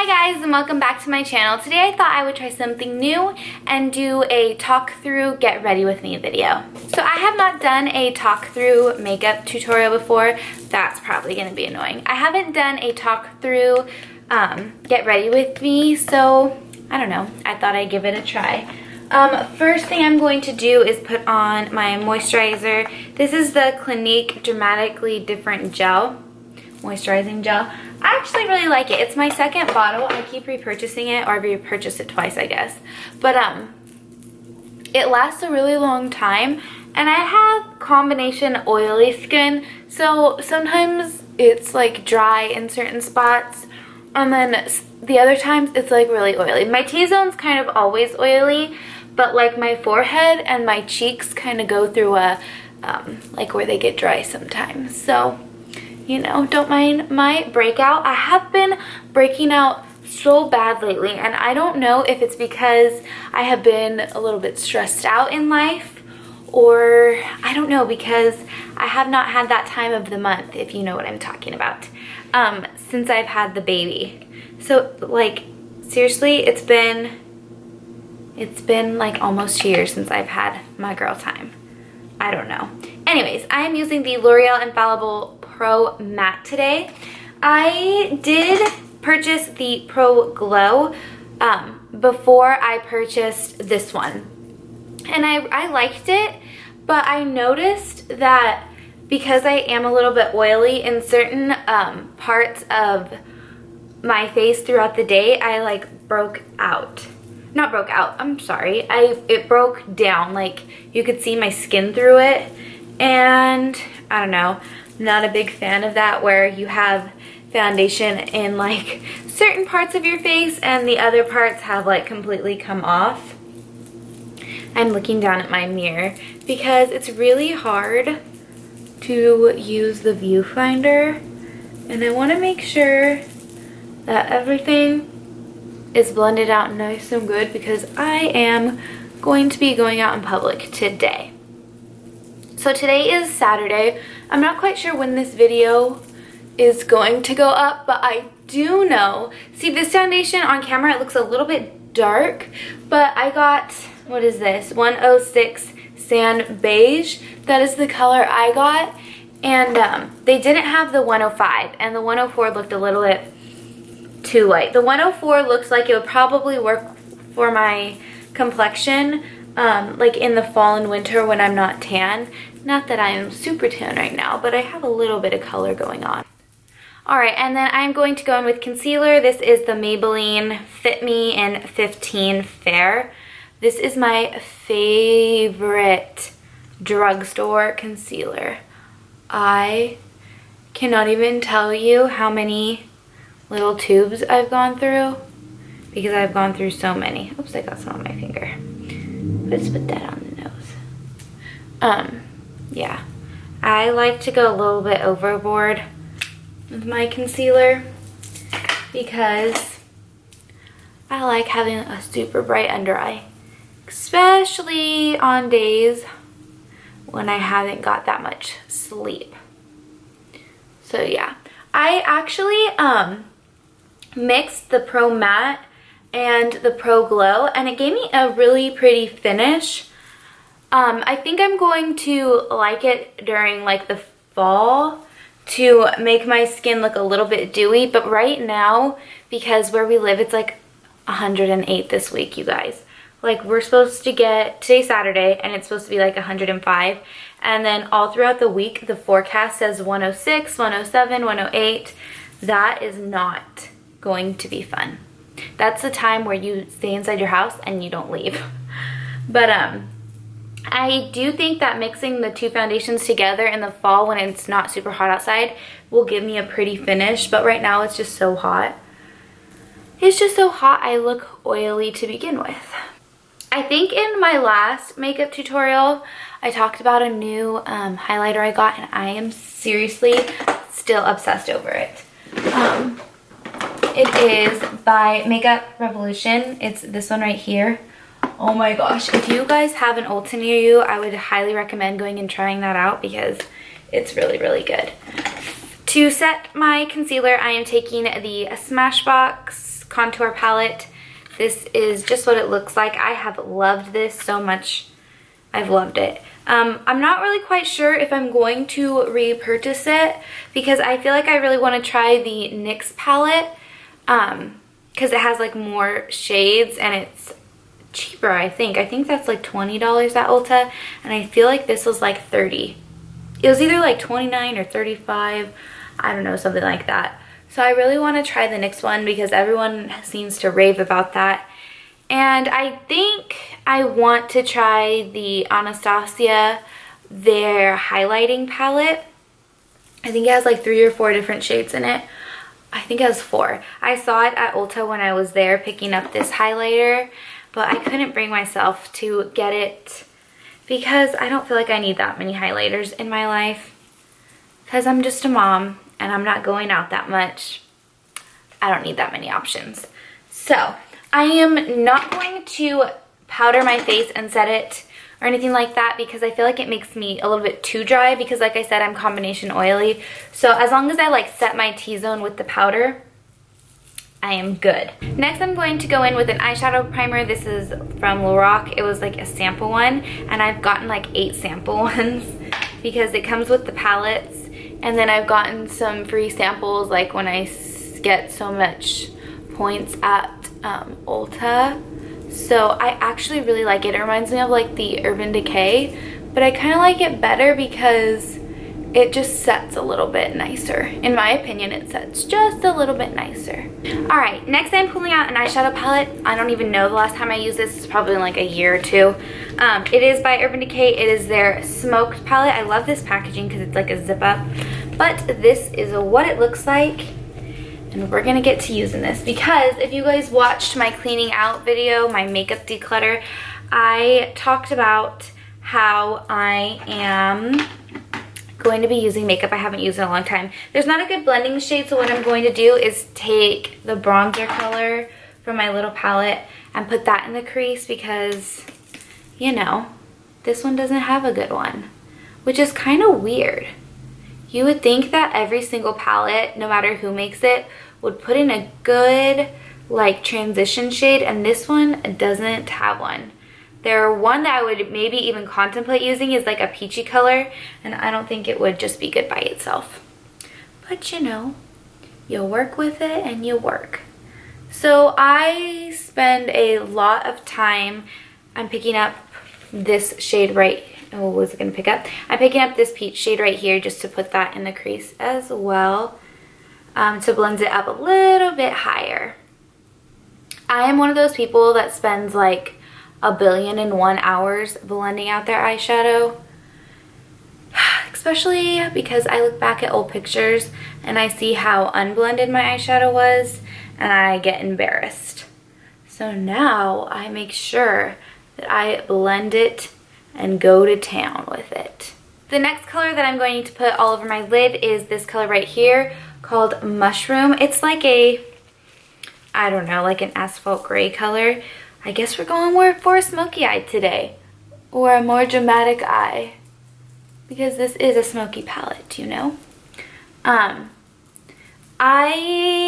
Hi guys, and welcome back to my channel. Today I thought I would try something new and do a talk through get ready with me video. So I have not done a talk through makeup tutorial before. That's probably going to be annoying. I haven't done a talk through get ready with me, so I don't know. I thought I'd give it a try. First thing I'm going to do is put on my moisturizer. This is the Clinique Dramatically Different Gel, moisturizing gel. I actually really like it. It's my second bottle. I keep repurchasing it, or I've repurchased it twice, I guess. But it lasts a really long time, and I have combination oily skin, so sometimes it's like dry in certain spots, and then the other times it's like really oily. My T-zone's kind of always oily, but like my forehead and my cheeks kind of go through a like where they get dry sometimes. So you know, don't mind my breakout. I have been breaking out so bad lately, and I don't know if it's because I have been a little bit stressed out in life, or I don't know, because I have not had that time of the month, if you know what I'm talking about, since I've had the baby. So like seriously, it's been like almost 2 years since I've had my girl time. I don't know. Anyways, I am using the L'Oreal Infallible Pro Matte today. I did purchase the Pro Glow before I purchased this one. And I liked it, but I noticed that because I am a little bit oily in certain parts of my face throughout the day, I like broke out. Not broke out, I'm sorry. It broke down, like you could see my skin through it, and I don't know, not a big fan of that, where you have foundation in like certain parts of your face and the other parts have like completely come off. I'm looking down at my mirror because it's really hard to use the viewfinder, and I want to make sure that everything is blended out nice and good, because I am going to be going out in public today. So today is Saturday. I'm not quite sure when this video is going to go up, but I do know, see this foundation on camera, it looks a little bit dark, but I got, what is this, 106 Sand Beige. That is the color I got, and they didn't have the 105, and the 104 looked a little bit too light. The 104 looks like it would probably work for my complexion, like in the fall and winter when I'm not tan. Not that I am super tan right now, but I have a little bit of color going on. Alright, and then I'm going to go in with concealer. This is the Maybelline Fit Me in 15 Fair. This is my favorite drugstore concealer. I cannot even tell you how many little tubes I've gone through, because I've gone through so many. Oops, I got some on my finger. Let's put that on the nose. Yeah, I like to go a little bit overboard with my concealer because I like having a super bright under eye, especially on days when I haven't got that much sleep. So yeah, I actually mixed the Pro Matte and the Pro Glow, and it gave me a really pretty finish. I think I'm going to like it during like the fall to make my skin look a little bit dewy, but right now, because where we live, it's like 108 this week, you guys. Like we're supposed to get, today's Saturday, and it's supposed to be like 105, and then all throughout the week, the forecast says 106, 107, 108. That is not going to be fun. That's the time where you stay inside your house and you don't leave. But I do think that mixing the two foundations together in the fall when it's not super hot outside will give me a pretty finish, but right now it's just so hot. It's just so hot I look oily to begin with. I think in my last makeup tutorial I talked about a new highlighter I got, and I am seriously still obsessed over it. It is by Makeup Revolution. It's this one right here. Oh my gosh, if you guys have an Ulta near you, I would highly recommend going and trying that out because it's really, really good. To set my concealer, I am taking the Smashbox contour palette. This is just what it looks like. I have loved this so much. I've loved it. I'm not really quite sure if I'm going to repurchase it because I feel like I really want to try the NYX palette because it has like more shades and it's cheaper, I think. I think that's like $20 at Ulta, and I feel like this was like $30. It was either like $29 or $35. I don't know, something like that. So I really want to try the NYX one because everyone seems to rave about that. And I think I want to try the Anastasia, their highlighting palette. I think it has like 3 or 4 different shades in it. I think it has 4. I saw it at Ulta when I was there picking up this highlighter, but I couldn't bring myself to get it because I don't feel like I need that many highlighters in my life because I'm just a mom and I'm not going out that much. I don't need that many options. So I am not going to powder my face and set it or anything like that because I feel like it makes me a little bit too dry because like I said, I'm combination oily. So as long as I like set my T-zone with the powder, I am good. Next, I'm going to go in with an eyeshadow primer. This is from Lorac. It was like a sample one, and I've gotten like 8 sample ones because it comes with the palettes. And then I've gotten some free samples like when I get so much points at Ulta. So I actually really like it. It reminds me of like the Urban Decay, but I kind of like it better because it just sets a little bit nicer. In my opinion, it sets just a little bit nicer. Alright, next I'm pulling out an eyeshadow palette. I don't even know the last time I used this. It's probably in like a year or 2. It is by Urban Decay. It is their Smoked palette. I love this packaging because it's like a zip up. But this is what it looks like. And we're gonna get to using this because if you guys watched my cleaning out video, my makeup declutter, I talked about how I am going to be using makeup I haven't used in a long time. There's not a good blending shade, so what I'm going to do is take the bronzer color from my little palette and put that in the crease because, you know, this one doesn't have a good one, which is kind of weird. You would think that every single palette, no matter who makes it, would put in a good like transition shade, and this one doesn't have one. There one that I would maybe even contemplate using is like a peachy color, and I don't think it would just be good by itself. But you know, you work with it and you work. So I spend a lot of time, I'm picking up this shade right, oh, what was it gonna pick up? I'm picking up this peach shade right here just to put that in the crease as well, to blend it up a little bit higher. I am one of those people that spends like 1,000,000,001 hours blending out their eyeshadow, especially because I look back at old pictures and I see how unblended my eyeshadow was and I get embarrassed. So now I make sure that I blend it and go to town with it. The next color that I'm going to put all over my lid is this color right here called Mushroom. It's like a, I don't know, like an asphalt gray color. I guess we're going more for a smoky eye today, or a more dramatic eye, because this is a smoky palette, you know. I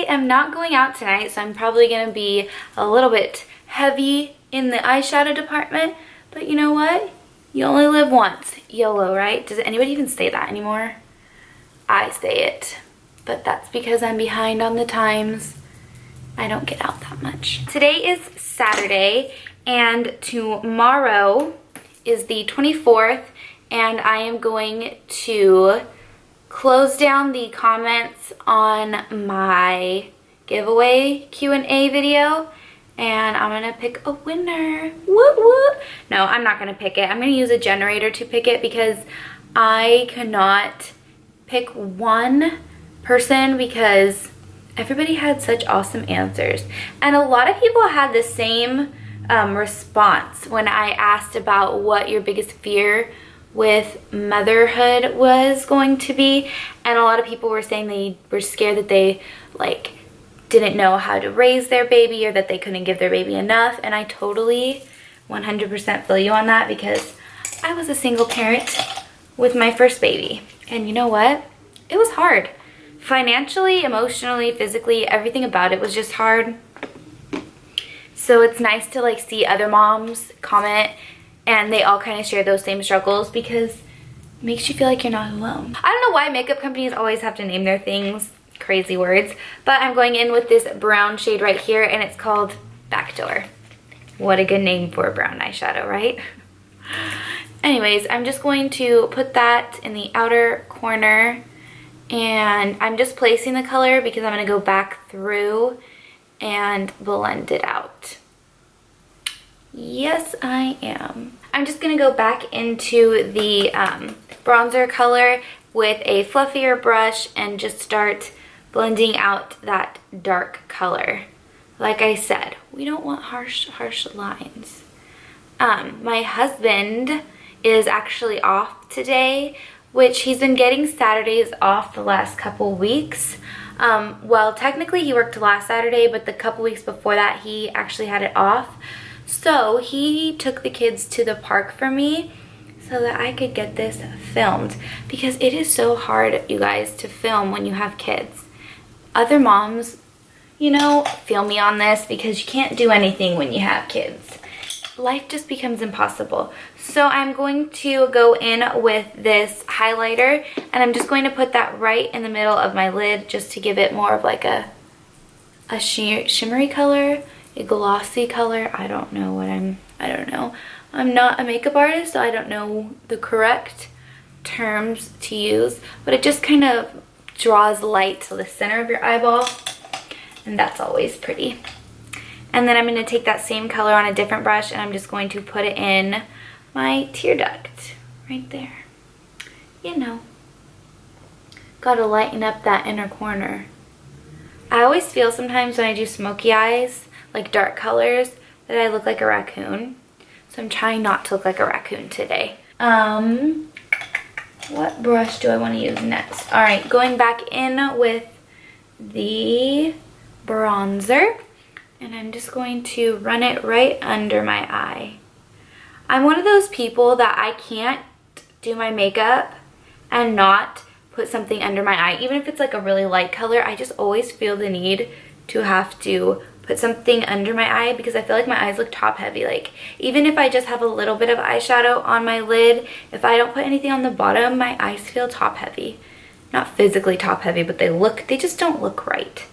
am not going out tonight, so I'm probably going to be a little bit heavy in the eyeshadow department, but you know what? You only live once. YOLO, right? Does anybody even say that anymore? I say it, but that's because I'm behind on the times. I don't get out that much. Today is Saturday, and tomorrow is the 24th, and I am going to close down the comments on my giveaway Q&A video, and I'm gonna pick a winner. Whoop whoop. No, I'm not gonna pick it. I'm gonna use a generator to pick it because I cannot pick one person because everybody had such awesome answers. And a lot of people had the same response when I asked about what your biggest fear with motherhood was going to be. And a lot of people were saying they were scared that they like didn't know how to raise their baby or that they couldn't give their baby enough. And I totally 100% feel you on that because I was a single parent with my first baby. And you know what? It was hard. Financially, emotionally, physically, everything about it was just hard. So it's nice to like see other moms comment and they all kind of share those same struggles, because it makes you feel like you're not alone. I don't know why makeup companies always have to name their things crazy words, but I'm going in with this brown shade right here, and it's called Backdoor. What a good name for a brown eyeshadow, right? Anyways, I'm just going to put that in the outer corner, and I'm just placing the color because I'm going to go back through and blend it out. Yes, I am. I'm just going to go back into the bronzer color with a fluffier brush and just start blending out that dark color. Like I said, we don't want harsh lines. My husband is actually off today, which he's been getting Saturdays off the last couple weeks. Well, technically he worked last Saturday, but the couple weeks before that he actually had it off. So he took the kids to the park for me so that I could get this filmed, because it is so hard, you guys, to film when you have kids. Other moms, you know, feel me on this, because you can't do anything when you have kids. Life just becomes impossible. So I'm going to go in with this highlighter, and I'm just going to put that right in the middle of my lid just to give it more of like a shimmery color, a glossy color. I don't know. I'm not a makeup artist, so I don't know the correct terms to use, but it just kind of draws light to the center of your eyeball, and that's always pretty. And then I'm going to take that same color on a different brush, and I'm just going to put it in my tear duct right there. You know, gotta lighten up that inner corner. I always feel sometimes when I do smoky eyes, like dark colors, that I look like a raccoon. So I'm trying not to look like a raccoon today. What brush do I want to use next? All right, going back in with the bronzer, and I'm just going to run it right under my eye. I'm one of those people that I can't do my makeup and not put something under my eye. Even if it's like a really light color, I just always feel the need to have to put something under my eye, because I feel like my eyes look top heavy. Like, even if I just have a little bit of eyeshadow on my lid, if I don't put anything on the bottom, my eyes feel top heavy. Not physically top heavy, but they just don't look right.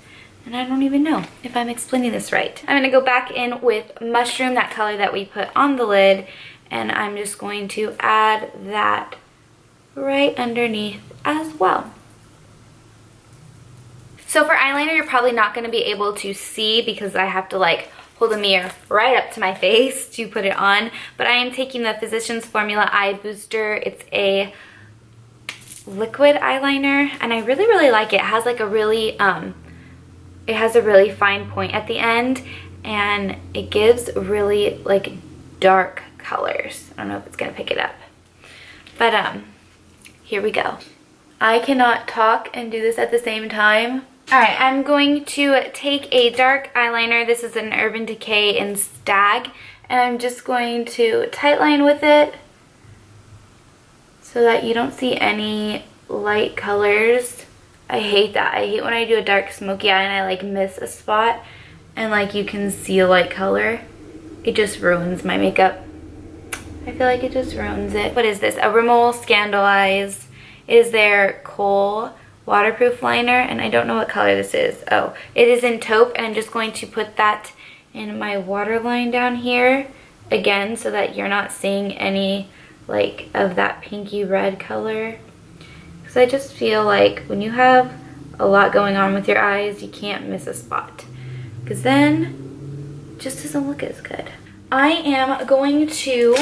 And I don't even know if I'm explaining this right. I'm gonna go back in with Mushroom, that color that we put on the lid, and I'm just going to add that right underneath as well. So for eyeliner, you're probably not going to be able to see because I have to like hold the mirror right up to my face to put it on. But I am taking the Physicians Formula Eye Booster. It's a liquid eyeliner, and I really like it. It has like a really, it has a really fine point at the end, and it gives really like dark colors. I don't know if it's going to pick it up. But here we go. I cannot talk and do this at the same time. Alright, I'm going to take a dark eyeliner. This is an Urban Decay in Stag. And I'm just going to tightline with it so that you don't see any light colors. I hate that. I hate when I do a dark smoky eye and I like miss a spot and like you can see a light color. It just ruins my makeup. I feel like it just ruins it. What is this? A Rimmel Scandal Eyes. It is their Kohl waterproof liner, and I don't know what color this is. Oh, it is in taupe, and I'm just going to put that in my waterline down here again so that you're not seeing any like of that pinky red color. Because I just feel like when you have a lot going on with your eyes, you can't miss a spot, because then it just doesn't look as good. I am going to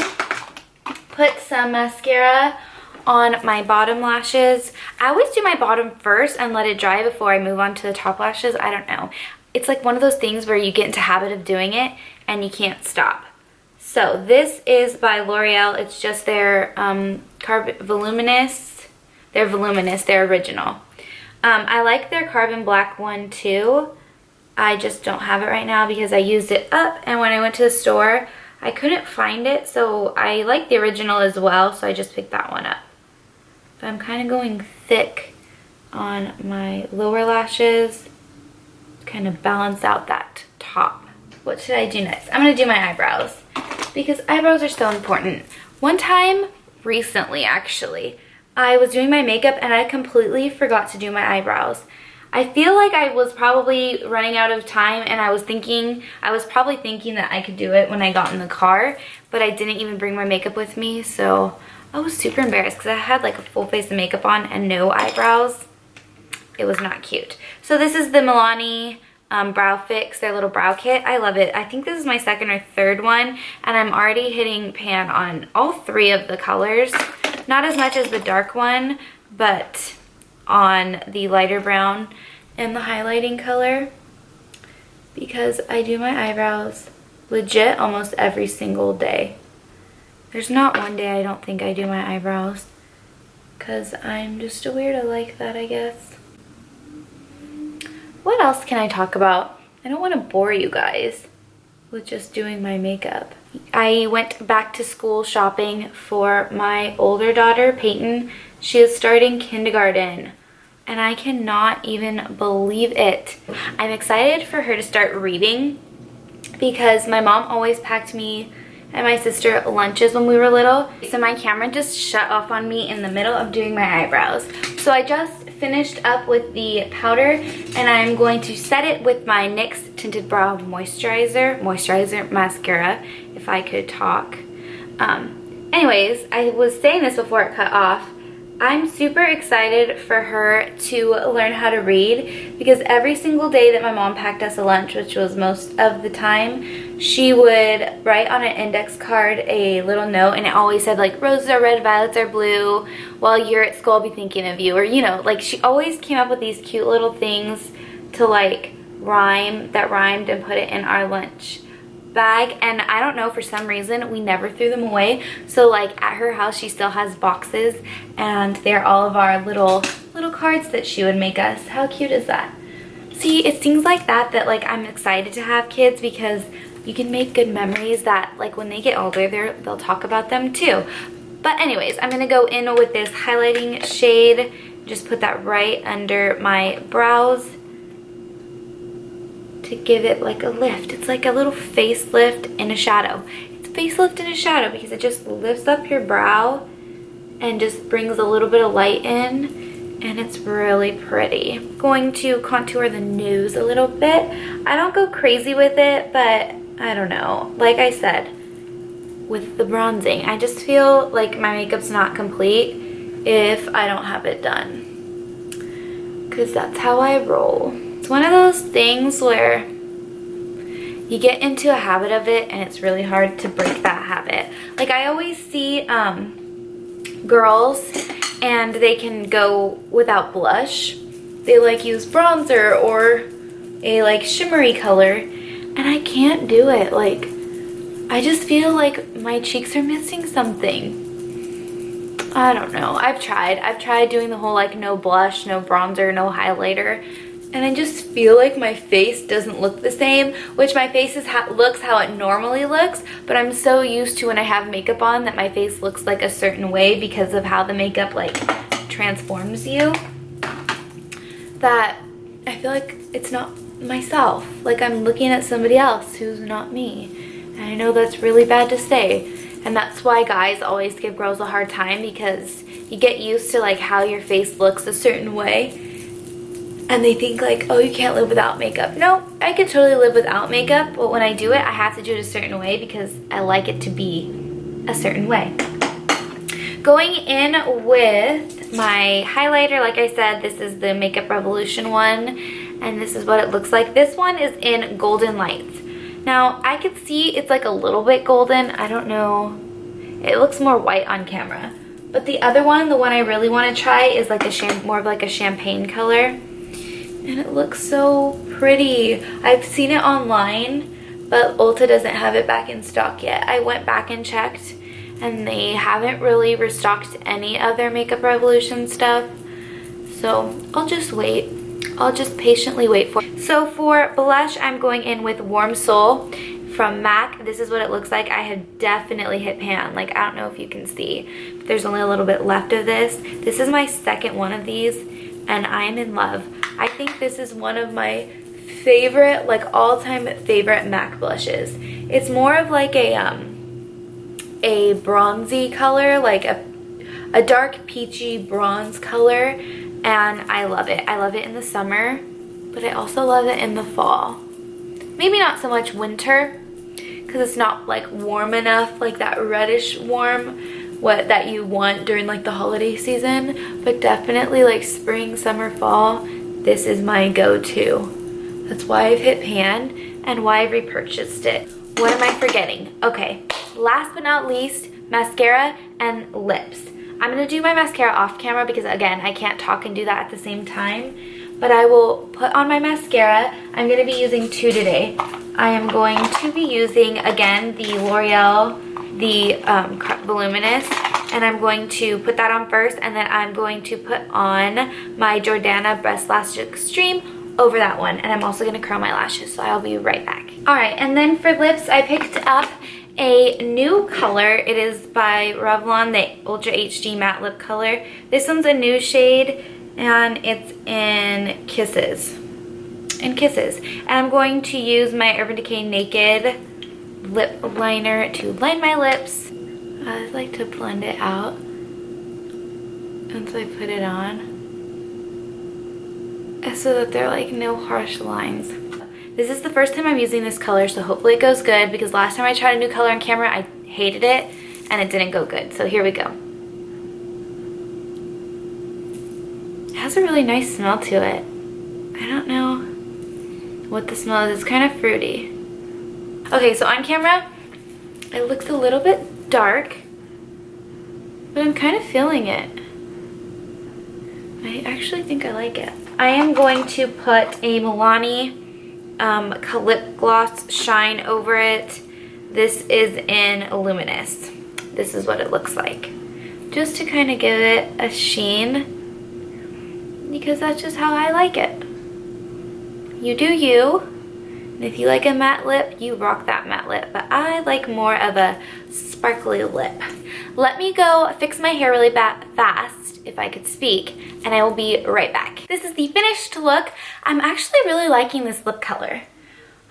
put some mascara on my bottom lashes. I always do my bottom first and let it dry before I move on to the top lashes. I don't know. It's like one of those things where you get into habit of doing it and you can't stop. So this is by L'Oreal. It's just their Voluminous. They're Voluminous. They're original. I like their Carbon Black one too. I just don't have it right now because I used it up, and when I went to the store I couldn't find it, so I like the original as well, so I just picked that one up. But I'm kind of going thick on my lower lashes to kind of balance out that top. what should I do next? I'm gonna do my eyebrows because eyebrows are so important. One time recently, actually, I was doing my makeup and I completely forgot to do my eyebrows. I feel like I was probably running out of time, and I was probably thinking that I could do it when I got in the car, but I didn't even bring my makeup with me, so I was super embarrassed because I had like a full face of makeup on and no eyebrows. It was not cute. So this is the Milani Brow Fix, their little brow kit. I love it. I think this is my second or third one, and I'm already hitting pan on all three of the colors. Not as much as the dark one, but on the lighter brown and the highlighting color, because I do my eyebrows legit almost every single day. There's not one day I don't think I do my eyebrows, because I'm just a weirdo like that, I guess. What else can I talk about? I don't want to bore you guys with just doing my makeup. I went back to school shopping for my older daughter, Peyton. She is starting kindergarten, and I cannot even believe it. I'm excited for her to start reading because my mom always packed me and my sister lunches when we were little. So my camera just shut off on me in the middle of doing my eyebrows. So I just finished up with the powder, and I'm going to set it with my NYX Tinted Brow Moisturizer Mascara, if I could talk. Anyways, I was saying this before it cut off. I'm super excited for her to learn how to read, because every single day that my mom packed us a lunch, which was most of the time, she would write on an index card a little note, and it always said like, roses are red, violets are blue, while you're at school I'll be thinking of you, or you know, like she always came up with these cute little things to like rhymed and put it in our lunch bag. And I don't know, for some reason we never threw them away. So like at her house she still has boxes, and they're all of our little cards that she would make us. How cute is that? See, it's things like that that like I'm excited to have kids, because you can make good memories that like when they get older they'll talk about them too. But anyways, I'm gonna go in with this highlighting shade, just put that right under my brows to give it like a lift. It's like a little facelift in a shadow. It's a facelift in a shadow because it just lifts up your brow and just brings a little bit of light in, and it's really pretty. I'm going to contour the nose a little bit. I don't go crazy with it, but I don't know. Like I said, with the bronzing, I just feel like my makeup's not complete if I don't have it done, because that's how I roll. It's one of those things where you get into a habit of it and it's really hard to break that habit. Like I always see girls, and they can go without blush. They like use bronzer or a like shimmery color, and I can't do it. Like I just feel like my cheeks are missing something. I don't know. I've tried doing the whole like no blush, no bronzer, no highlighter, and I just feel like my face doesn't look the same, which my face looks how it normally looks, but I'm so used to when I have makeup on that my face looks like a certain way because of how the makeup like transforms you, that I feel like it's not myself. Like I'm looking at somebody else who's not me. And I know that's really bad to say, and that's why guys always give girls a hard time, because you get used to like how your face looks a certain way, and they think like, oh, you can't live without makeup. No, I can totally live without makeup, but when I do it, I have to do it a certain way because I like it to be a certain way. Going in with my highlighter, like I said, this is the Makeup Revolution one, and this is what it looks like. This one is in Golden Lights. Now, I could see it's like a little bit golden. I don't know. It looks more white on camera. But the other one, the one I really want to try, is like more of like a champagne color. And it looks so pretty. I've seen it online, but Ulta doesn't have it back in stock yet. I went back and checked, and they haven't really restocked any of their Makeup Revolution stuff. So I'll just wait. I'll just patiently wait for it. So for blush, I'm going in with Warm Soul from MAC. This is what it looks like. I have definitely hit pan. Like, I don't know if you can see, but there's only a little bit left of this. This is my second one of these, and I am in love. I think this is one of my favorite, like all-time favorite MAC blushes. It's more of like a bronzy color, like a dark peachy bronze color, and I love it. I love it in the summer, but I also love it in the fall. Maybe not so much winter, because it's not like warm enough, like that reddish warm that you want during like the holiday season, but definitely like spring, summer, fall, this is my go-to. That's why I've hit pan and why I've repurchased it. What am I forgetting? Okay, last but not least, mascara and lips. I'm gonna do my mascara off camera because again, I can't talk and do that at the same time, but I will put on my mascara. I'm gonna be using two today. I am going to be using, again, the L'Oreal, the Voluminous, and I'm going to put that on first, and then I'm going to put on my Jordana Breast Lash Extreme over that one, and I'm also gonna curl my lashes, so I'll be right back. All right, and then for lips, I picked up a new color. It is by Revlon, the Ultra HD Matte Lip Color. This one's a new shade, and it's in Kisses. And I'm going to use my Urban Decay Naked lip liner to line my lips. I like to blend it out once I put it on, so that there are like no harsh lines. This is the first time I'm using this color, so hopefully it goes good, because last time I tried a new color on camera, I hated it and it didn't go good. So here we go. It has a really nice smell to it. I don't know what the smell is. It's kind of fruity. Okay, so on camera, it looks a little bit dark, but I'm kind of feeling it. I actually think I like it. I am going to put a Milani lip gloss shine over it. This is in Luminous. This is what it looks like. Just to kind of give it a sheen, because that's just how I like it. You do you, and if you like a matte lip, you rock that matte lip, but I like more of a sparkly lip. Let me go fix my hair really fast, if I could speak, and I will be right back. This is the finished look. I'm actually really liking this lip color.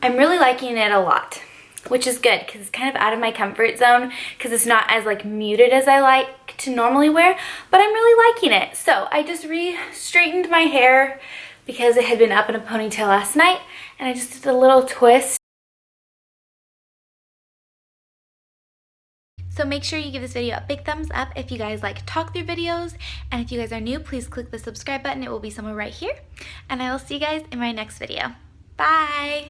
I'm really liking it a lot, which is good because it's kind of out of my comfort zone, because it's not as like muted as I like to normally wear, but I'm really liking it. So I just straightened my hair because it had been up in a ponytail last night, and I just did a little twist. So make sure you give this video a big thumbs up if you guys like talk through videos, and if you guys are new, please click the subscribe button. It will be somewhere right here, and I will see you guys in my next video. Bye!